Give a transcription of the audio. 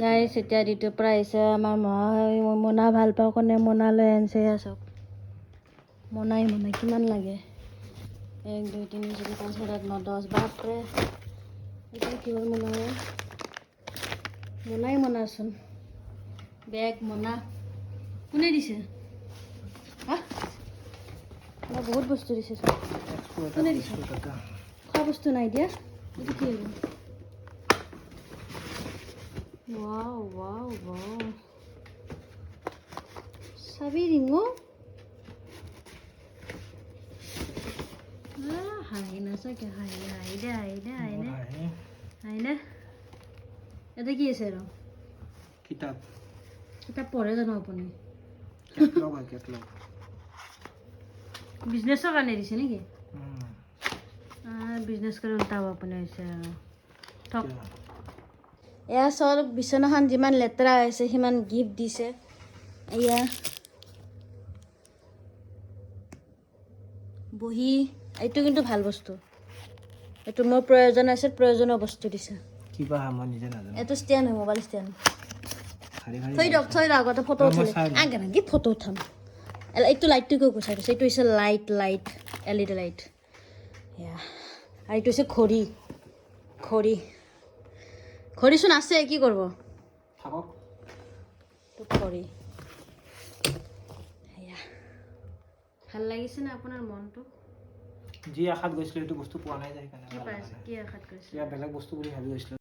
গাইছ এতিয়া ডিউটিৰ পৰা আহিছে আমাৰ মোনা ভাল পাওঁ কাৰণে মোনা লৈ আনিছে চব মোনাই কিমান লাগে 1 2 3 4 5 6 7 8 9 10 বাপৰে এইটো কিহৰ মোনা মোনাচোন বেগ মোনা কোনে দিছে হা বহুত বস্তু দিছে কোনে দিছে খোৱা বস্তু নাই দিয়া এইটো কি হ'ব wow sabi ringo hai na sa kya hai de এটা কি আছে ৰ কিতাপ পঢ়ে জানো আপুনি কেটলগ বিজনেছৰ কাৰণে দিছে নেকি বিজনেছ কৰি উল্টাব আপুনি হৈছে আৰু ঠক এয়া চব বিচনাখন যিমান লেতেৰা হৈছে সিমান গিফ্ট দিছে এয়া বহি এইটো কিন্তু ভাল বস্তু এইটো মোৰ প্ৰয়োজন আছে প্ৰয়োজনীয় বস্তু দিছে কিবা মই নিজে নাজানো এইটো ষ্টেণ্ড হয় মোবাইল ষ্টেণ্ড থৈ দিয়ক আগতে ফটো উঠালে আগে নাকি ফটো উঠাম এইটো লাইটটো কিয় গুচাই দিছে এইটো হৈছে লাইট LED লাইট এয়া আৰু এইটো হৈছে ঘড়ীচোন আছে কি কৰিব থাকক ঘড়ী এয়া ভাল লাগিছে না আপোনাৰ মনটো যি আশাত গৈছিলোঁ সেইটো বস্তু পোৱা নাই যায় কাৰণে কি আশাত কৰিছে বেলেগ বস্তু বুলি ভাবি গৈছিলোঁ